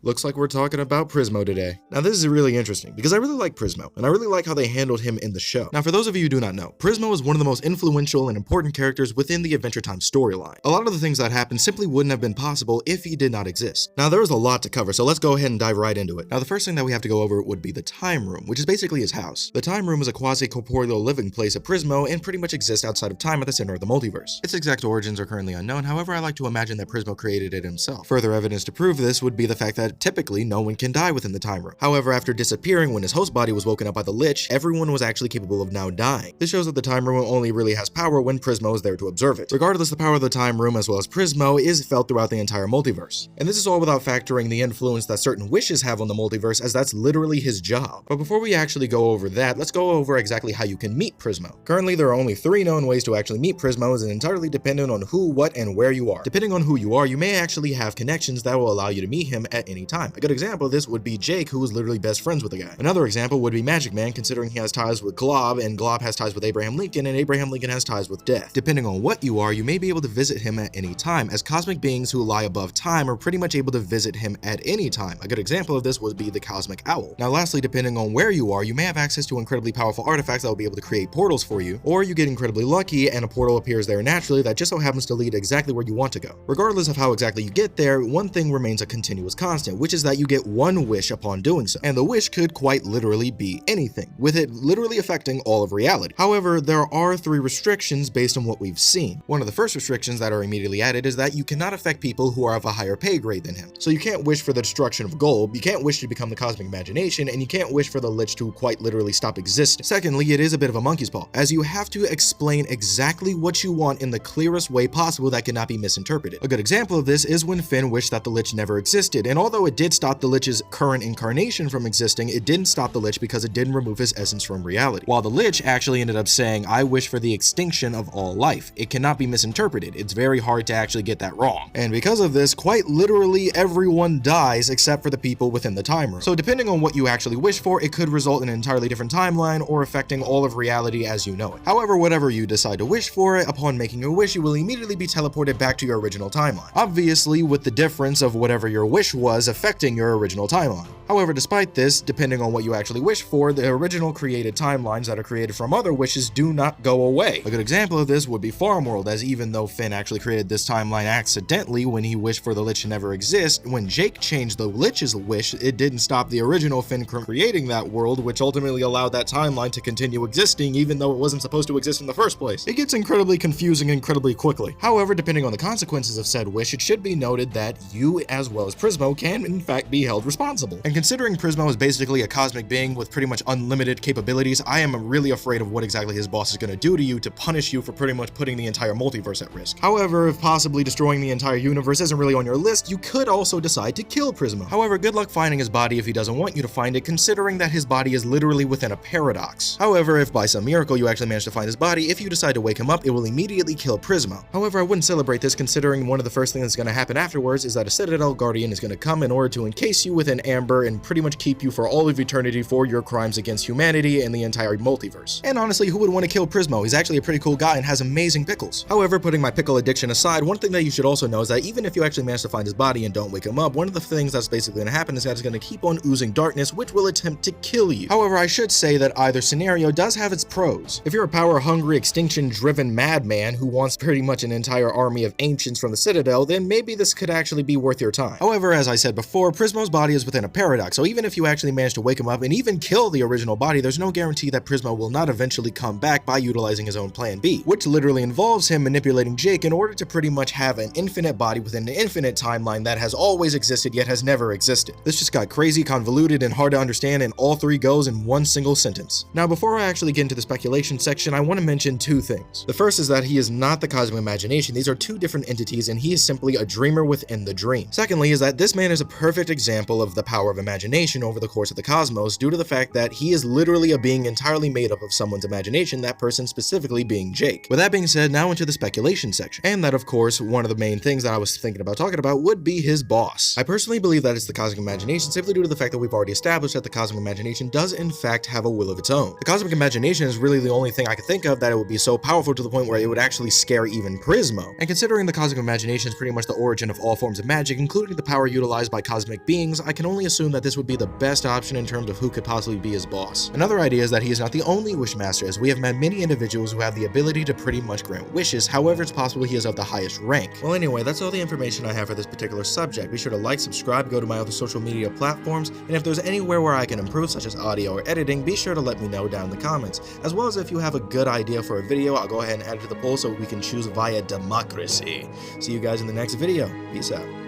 Looks like we're talking about Prismo today. Now this is really interesting because I really like Prismo, and I really like how they handled him in the show. Now for those of you who do not know, Prismo is one of the most influential and important characters within the Adventure Time storyline. A lot of the things that happened simply wouldn't have been possible if he did not exist. Now there is a lot to cover, so let's go ahead and dive right into it. Now the first thing that we have to go over would be the Time Room, which is basically his house. The Time Room is a quasi-corporeal living place of Prismo and pretty much exists outside of time at the center of the multiverse. Its exact origins are currently unknown, however I like to imagine that Prismo created it himself. Further evidence to prove this would be the fact that typically no one can die within the Time Room. However, after disappearing when his host body was woken up by the Lich, everyone was actually capable of now dying. This shows that the Time Room only really has power when Prismo is there to observe it. Regardless, the power of the Time Room as well as Prismo is felt throughout the entire multiverse. And this is all without factoring the influence that certain wishes have on the multiverse, as that's literally his job. But before we actually go over that, let's go over exactly how you can meet Prismo. Currently, there are only 3 known ways to actually meet Prismo, and entirely dependent on who, what, and where you are. Depending on who you are, you may actually have connections that will allow you to meet him at any time. A good example of this would be Jake, who is literally best friends with the guy. Another example would be Magic Man, considering he has ties with Golb, and Golb has ties with Abraham Lincoln, and Abraham Lincoln has ties with Death. Depending on what you are, you may be able to visit him at any time, as cosmic beings who lie above time are pretty much able to visit him at any time. A good example of this would be the Cosmic Owl. Now lastly, depending on where you are, you may have access to incredibly powerful artifacts that will be able to create portals for you, or you get incredibly lucky and a portal appears there naturally that just so happens to lead exactly where you want to go. Regardless of how exactly you get there, one thing remains a continuous constant, which is that you get one wish upon doing so. And the wish could quite literally be anything, with it literally affecting all of reality. However, there are 3 restrictions based on what we've seen. One of the first restrictions that are immediately added is that you cannot affect people who are of a higher pay grade than him. So you can't wish for the destruction of Golb, you can't wish to become the Cosmic Imagination, and you can't wish for the Lich to quite literally stop existing. Secondly, it is a bit of a monkey's paw, as you have to explain exactly what you want in the clearest way possible that cannot be misinterpreted. A good example of this is when Finn wished that the Lich never existed, and although it did stop the Lich's current incarnation from existing, it didn't stop the Lich because it didn't remove his essence from reality. While the Lich actually ended up saying, "I wish for the extinction of all life." It cannot be misinterpreted. It's very hard to actually get that wrong. And because of this, quite literally everyone dies except for the people within the Time Room. So depending on what you actually wish for, it could result in an entirely different timeline or affecting all of reality as you know it. However, whatever you decide to wish for, upon making your wish, you will immediately be teleported back to your original timeline. Obviously, with the difference of whatever your wish was affecting your original timeline. However, despite this, depending on what you actually wish for, the original created timelines that are created from other wishes do not go away. A good example of this would be Farm World, as even though Finn actually created this timeline accidentally when he wished for the Lich to never exist, when Jake changed the Lich's wish, it didn't stop the original Finn from creating that world, which ultimately allowed that timeline to continue existing even though it wasn't supposed to exist in the first place. It gets incredibly confusing incredibly quickly. However, depending on the consequences of said wish, it should be noted that you as well as Prismo can in fact be held responsible. And considering Prismo is basically a cosmic being with pretty much unlimited capabilities, I am really afraid of what exactly his boss is going to do to you to punish you for pretty much putting the entire multiverse at risk. However, if possibly destroying the entire universe isn't really on your list, you could also decide to kill Prismo. However, good luck finding his body if he doesn't want you to find it, considering that his body is literally within a paradox. However, if by some miracle you actually manage to find his body, if you decide to wake him up, it will immediately kill Prismo. However, I wouldn't celebrate this, considering one of the first things that's going to happen afterwards is that a Citadel Guardian is going to come in order to encase you within amber and pretty much keep you for all of eternity for your crimes against humanity and the entire multiverse. And honestly, who would want to kill Prismo? He's actually a pretty cool guy and has amazing pickles. However, putting my pickle addiction aside, one thing that you should also know is that even if you actually manage to find his body and don't wake him up, one of the things that's basically going to happen is that it's going to keep on oozing darkness, which will attempt to kill you. However, I should say that either scenario does have its pros. If you're a power-hungry, extinction-driven madman who wants pretty much an entire army of ancients from the Citadel, then maybe this could actually be worth your time. However, as I said before, Prismo's body is within a paradox, so even if you actually manage to wake him up and even kill the original body, there's no guarantee that Prismo will not eventually come back by utilizing his own plan B, which literally involves him manipulating Jake in order to pretty much have an infinite body within an infinite timeline that has always existed yet has never existed. This just got crazy, convoluted, and hard to understand, and all 3 goes in one single sentence. Now, before I actually get into the speculation section, I want to mention 2 things. The first is that he is not the Cosmic Imagination. These are 2 different entities, and he is simply a dreamer within the dream. Secondly is that this man is a perfect example of the power of imagination over the course of the cosmos, due to the fact that he is literally a being entirely made up of someone's imagination, that person specifically being Jake. With that being said, now into the speculation section. And that, of course, one of the main things that I was thinking about talking about would be his boss. I personally believe that it's the Cosmic Imagination, simply due to the fact that we've already established that the Cosmic Imagination does in fact have a will of its own. The Cosmic Imagination is really the only thing I could think of that it would be so powerful to the point where it would actually scare even Prismo. And considering the Cosmic Imagination is pretty much the origin of all forms of magic, including the power utilized authorized by cosmic beings, I can only assume that this would be the best option in terms of who could possibly be his boss. Another idea is that he is not the only wishmaster, as we have met many individuals who have the ability to pretty much grant wishes. However, it's possible he is of the highest rank. Well, anyway, that's all the information I have for this particular subject. Be sure to like, subscribe, go to my other social media platforms, and if there's anywhere where I can improve, such as audio or editing, be sure to let me know down in the comments. As well as if you have a good idea for a video, I'll go ahead and add it to the poll so we can choose via democracy. See you guys in the next video. Peace out.